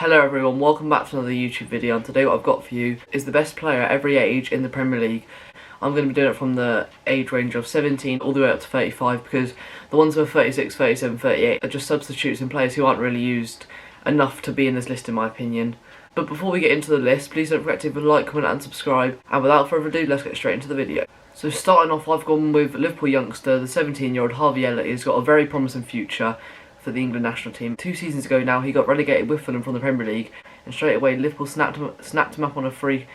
Hello everyone, welcome back to another YouTube video, and today what I've got for you is the best player at every age in the Premier League. I'm going to be doing it from the age range of 17 all the way up to 35, because the ones who are 36, 37, 38 are just substitutes and players who aren't really used enough to be in this list in my opinion. But before we get into the list, please don't forget to like, comment and subscribe, and without further ado, let's get straight into the video. So starting off, I've gone with Liverpool youngster, the 17-year-old Harvey Elliott. He's got a very promising future for the England national team. 2 seasons ago now, he got relegated with Fulham from the Premier League, and straight away Liverpool snapped him up on a free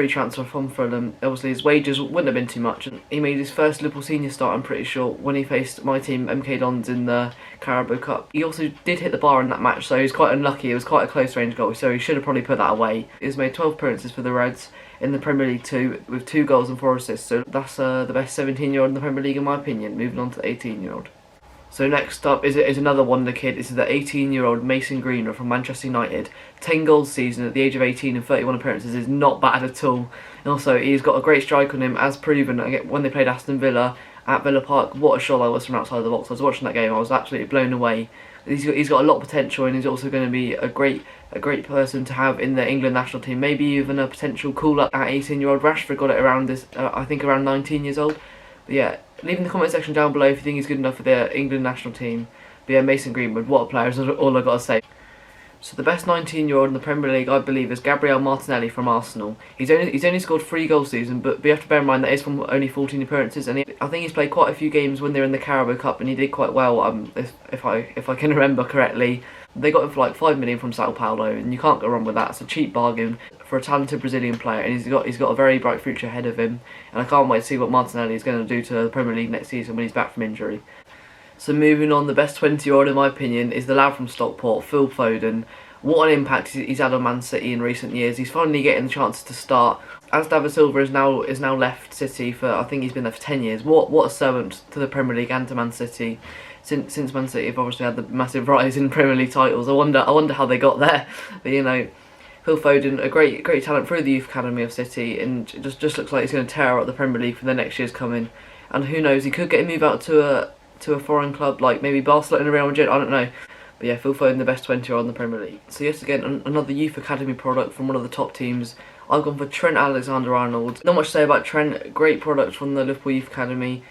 transfer from Fulham. Obviously his wages wouldn't have been too much, and he made his first Liverpool senior start, I'm pretty sure, when he faced my team MK Dons in the Carabao Cup. He also did hit the bar in that match, so he was quite unlucky. It was quite a close range goal, so he should have probably put that away. He's made 12 appearances for the Reds in the Premier League too, with 2 goals and 4 assists, so that's the best 17-year-old in the Premier League in my opinion. Moving on to the 18-year-old. So next up is another wonder kid. This is the 18-year-old Mason Greenwood from Manchester United. 10 goals season at the age of 18 and 31 appearances is not bad at all. And also he's got a great strike on him, as proven when they played Aston Villa at Villa Park. What a shot that was from outside the box. I was watching that game, I was absolutely blown away. He's got a lot of potential, and he's also going to be a great person to have in the England national team. Maybe even a potential call-up at 18-year-old Rashford got it around this, I think around 19 years old. But yeah, leave in the comment section down below if you think he's good enough for the England national team. But yeah, Mason Greenwood, what a player is all I've got to say. So the best 19-year-old in the Premier League, I believe, is Gabriel Martinelli from Arsenal. He's only scored 3 goals this season, but you have to bear in mind that is from only 14 appearances, and I think he's played quite a few games when they were in the Carabao Cup, and he did quite well. If I can remember correctly, they got him for like 5 million from Sao Paulo, and you can't go wrong with that. It's a cheap bargain for a talented Brazilian player, and he's got a very bright future ahead of him, and I can't wait to see what Martinelli is going to do to the Premier League next season when he's back from injury. So moving on, the best 20-year-old in my opinion is the lad from Stockport, Phil Foden. What an impact he's had on Man City in recent years. He's finally getting the chances to start, as David Silva is now left City for, I think he's been there for 10 years. What a servant to the Premier League and to Man City. Since Man City have obviously had the massive rise in Premier League titles, I wonder how they got there. But you know, Phil Foden, a great talent through the youth academy of City, and it just looks like he's going to tear up the Premier League for the next year's coming. And who knows, he could get a move out to a foreign club like maybe Barcelona and Real Madrid. I don't know. But yeah, Phil Foden, the best 20-year-old in the Premier League. So yes, again, another youth academy product from one of the top teams. I've gone for Trent Alexander-Arnold. Not much to say about Trent. Great product from the Liverpool youth academy.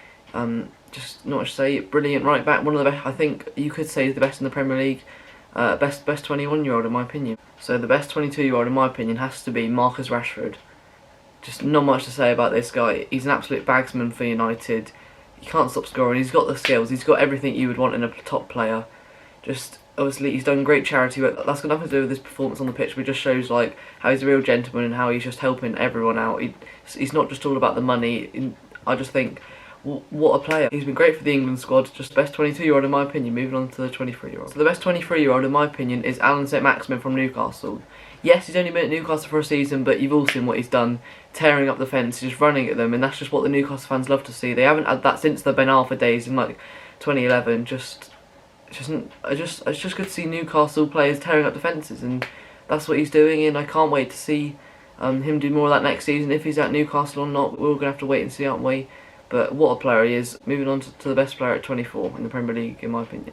Just not much to say. Brilliant right back. One of the best. I think you could say is the best in the Premier League. Best 21-year-old in my opinion. So the best 22-year-old in my opinion has to be Marcus Rashford. Just not much to say about this guy. He's an absolute bagsman for United. He can't stop scoring. He's got the skills. He's got everything you would want in a top player. Just obviously he's done great charity work. That's got nothing to do with his performance on the pitch, but it just shows like how he's a real gentleman and how he's just helping everyone out. He's not just all about the money. I just think, what a player. He's been great for the England squad. Just the best 22-year-old in my opinion. Moving on to the 23-year-old. So the best 23-year-old in my opinion is Alan St-Maximin from Newcastle. Yes, he's only been at Newcastle for a season, but you've all seen what he's done, tearing up the fence, just running at them, and that's just what the Newcastle fans love to see. They haven't had that since the Ben Arfa days in like 2011. It's just good to see Newcastle players tearing up defences, and that's what he's doing, and I can't wait to see him do more of that next season. If he's at Newcastle or not, we're all going to have to wait and see, aren't we? But what a player he is. Moving on to the best player at 24 in the Premier League, in my opinion.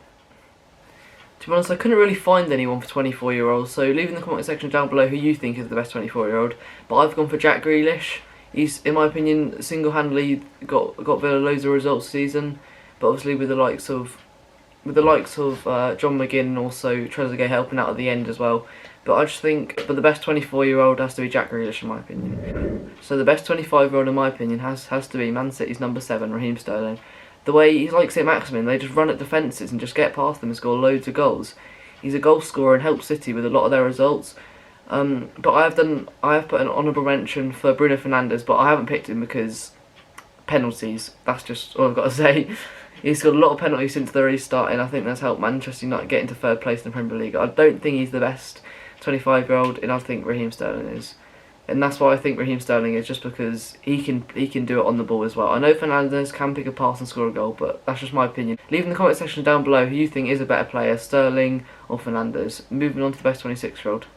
To be honest, I couldn't really find anyone for 24-year-olds, so leave in the comment section down below who you think is the best 24-year-old. But I've gone for Jack Grealish. He's, in my opinion, single-handedly got Villa loads of results this season, but obviously with the likes of John McGinn and also Trezeguet helping out at the end as well. But I just think, the best 24-year-old has to be Jack Grealish in my opinion. So the best 25-year-old in my opinion has to be Man City's number 7, Raheem Sterling. The way he's like St-Maximin, they just run at defences and just get past them and score loads of goals. He's a goal scorer and helps City with a lot of their results. But I have put an honourable mention for Bruno Fernandes, but I haven't picked him because penalties. That's just all I've got to say. He's got a lot of penalties since the restart, and I think that's helped Manchester United get into 3rd place in the Premier League. I don't think he's the best 25-year-old, and I think Raheem Sterling is. And that's why I think Raheem Sterling is, just because he can do it on the ball as well. I know Fernandes can pick a pass and score a goal, but that's just my opinion. Leave in the comment section down below who you think is a better player, Sterling or Fernandes. Moving on to the best 26-year-old.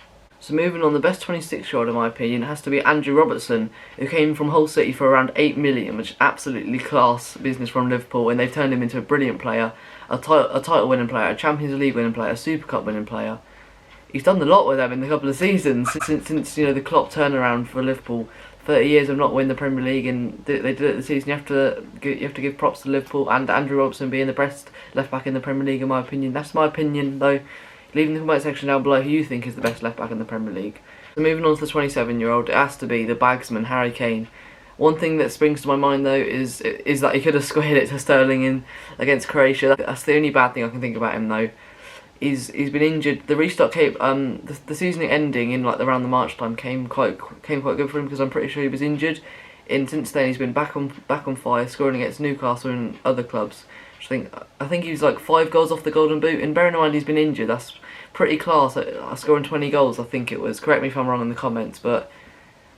So moving on, the best 26-year-old in my opinion has to be Andrew Robertson, who came from Hull City for around 8 million, which is absolutely class business from Liverpool, and they've turned him into a brilliant player, a title winning player, a Champions League winning player, a Super Cup winning player. he's done a lot with them in a couple of seasons since you know the Klopp turnaround for Liverpool. 30 years of not winning the Premier League, and they did it this season. You have to give props to Liverpool and Andrew Robertson being the best left back in the Premier League, in my opinion. That's my opinion, though. Leave in the comment section down below who you think is the best left back in the Premier League. So moving on to the 27-year-old, it has to be the Bagsman, Harry Kane. One thing that springs to my mind though is that he could have squared it to Sterling in against Croatia. That's the only bad thing I can think about him though. He's been injured. The restart came the season ending in like around the March time came quite good for him, because I'm pretty sure he was injured. And since then he's been back on fire, scoring against Newcastle and other clubs. I think he was like 5 goals off the Golden Boot. And bearing in mind he's been injured, that's pretty class. Scoring 20 goals, I think it was. Correct me if I'm wrong in the comments, but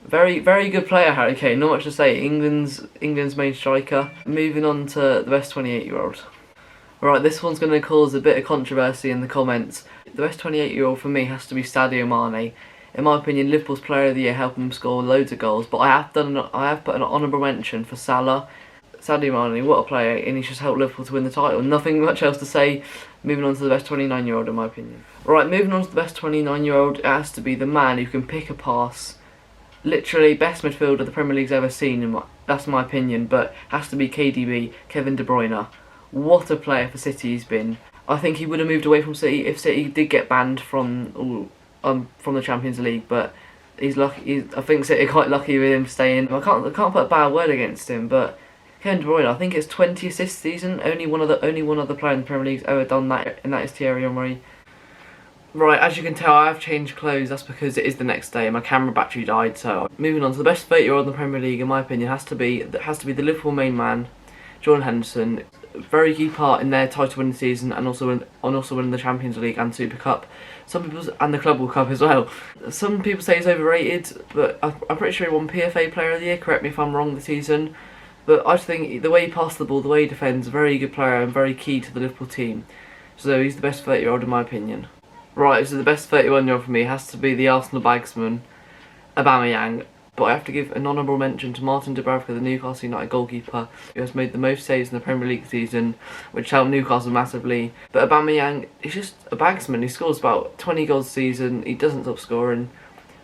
very good player, Harry Kane. Not much to say. England's main striker. Moving on to the best 28-year-old. Right, this one's going to cause a bit of controversy in the comments. The best 28-year-old for me has to be Sadio Mane. In my opinion, Liverpool's Player of the Year, helping him score loads of goals. But I have put an honourable mention for Salah. Sadio Mane, what a player, and he's just helped Liverpool to win the title. Nothing much else to say. Moving on to the best 29-year-old, in my opinion. Right, moving on to the best 29-year-old, it has to be the man who can pick a pass. Literally best midfielder the Premier League's ever seen. That's my opinion, but has to be KDB, Kevin De Bruyne. What a player for City he's been. I think he would have moved away from City if City did get banned from the Champions League, but he's lucky. I think City are quite lucky with him staying. I can't put a bad word against him, but Kevin De Bruyne, I think it's 20 assists season. Only one other player in the Premier League's ever done that, and that is Thierry Henry. Right, as you can tell, I have changed clothes. That's because it is the next day and my camera battery died. So moving on to the best 30-year-old in the Premier League, in my opinion, has to be the Liverpool main man, Jordan Henderson. Very key part in their title winning season, and also winning the Champions League and Super Cup. And the Club World Cup as well. Some people say he's overrated, but I'm pretty sure he won PFA Player of the Year. Correct me if I'm wrong this season. But I just think the way he passes the ball, the way he defends, a very good player and very key to the Liverpool team. So he's the best 30-year-old in my opinion. Right, so the best 31-year-old for me has to be the Arsenal Bagsman, Aubameyang. But I have to give an honourable mention to Martin Dubravka, the Newcastle United goalkeeper, who has made the most saves in the Premier League season, which helped Newcastle massively. But Aubameyang, he's just a bagsman. He scores about 20 goals a season. He doesn't stop scoring.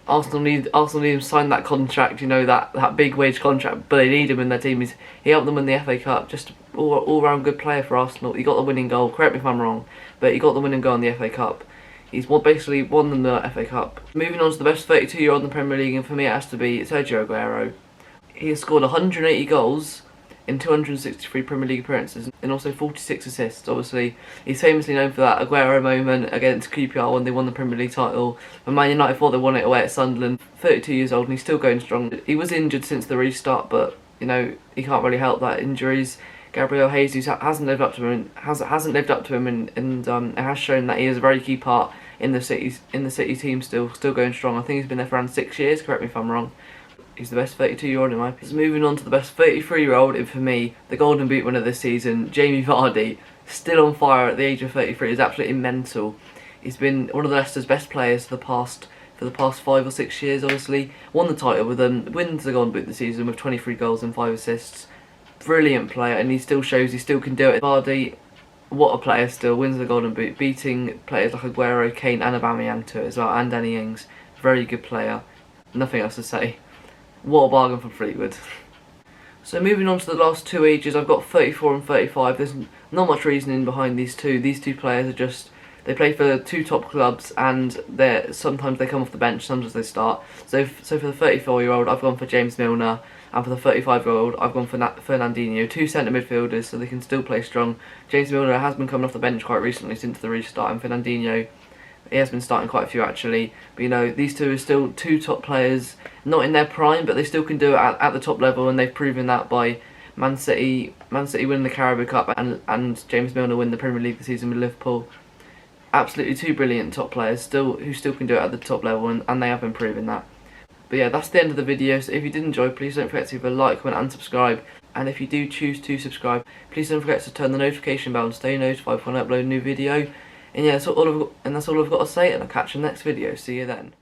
Arsenal need him to sign that contract, you know, that big wage contract, but they need him in their team. He helped them win the FA Cup. Just all round good player for Arsenal. He got the winning goal. Correct me if I'm wrong, but he got the winning goal in the FA Cup. He's basically won them the FA Cup. Moving on to the best 32-year-old in the Premier League, and for me it has to be Sergio Aguero. He has scored 180 goals in 263 Premier League appearances and also 46 assists. Obviously, he's famously known for that Aguero moment against QPR when they won the Premier League title. And Man United thought they won it away at Sunderland. 32 years old and he's still going strong. He was injured since the restart, but you know he can't really help that. Injuries. Gabriel Jesus hasn't lived up to him, and it has shown that he is a very key part in the City team. Still going strong. I think he's been there for around 6 years. Correct me if I'm wrong. He's the best 32-year-old in my opinion. So moving on to the best 33-year-old, and for me, the Golden Boot winner this season, Jamie Vardy, still on fire at the age of 33, is absolutely mental. He's been one of the Leicester's best players for the past 5 or 6 years. Obviously, won the title with them, wins the Golden Boot this season with 23 goals and 5 assists. Brilliant player, and he still shows he still can do it. Vardy, what a player still, wins the Golden Boot, beating players like Aguero, Kane and Aubameyang to it as well, and Danny Ings. Very good player. Nothing else to say. What a bargain for Fleetwood. So moving on to the last two ages, I've got 34 and 35. There's not much reasoning behind these two. These two players are just, they play for 2 top clubs, and sometimes they come off the bench, sometimes they start. So for the 34-year-old, I've gone for James Milner. And for the 35-year-old, I've gone for Fernandinho, 2 centre midfielders, so they can still play strong. James Milner has been coming off the bench quite recently since the restart, and Fernandinho, he has been starting quite a few actually. But you know, these two are still 2 top players, not in their prime, but they still can do it at the top level, and they've proven that by Man City winning the Carabao Cup and James Milner win the Premier League this season with Liverpool. Absolutely 2 brilliant top players who still can do it at the top level, and they have been proving that. But yeah, that's the end of the video. So if you did enjoy, please don't forget to leave a like, comment and subscribe. And if you do choose to subscribe, please don't forget to turn the notification bell and stay notified when I upload a new video. And yeah, that's all I've got to say, and I'll catch you in the next video. See you then.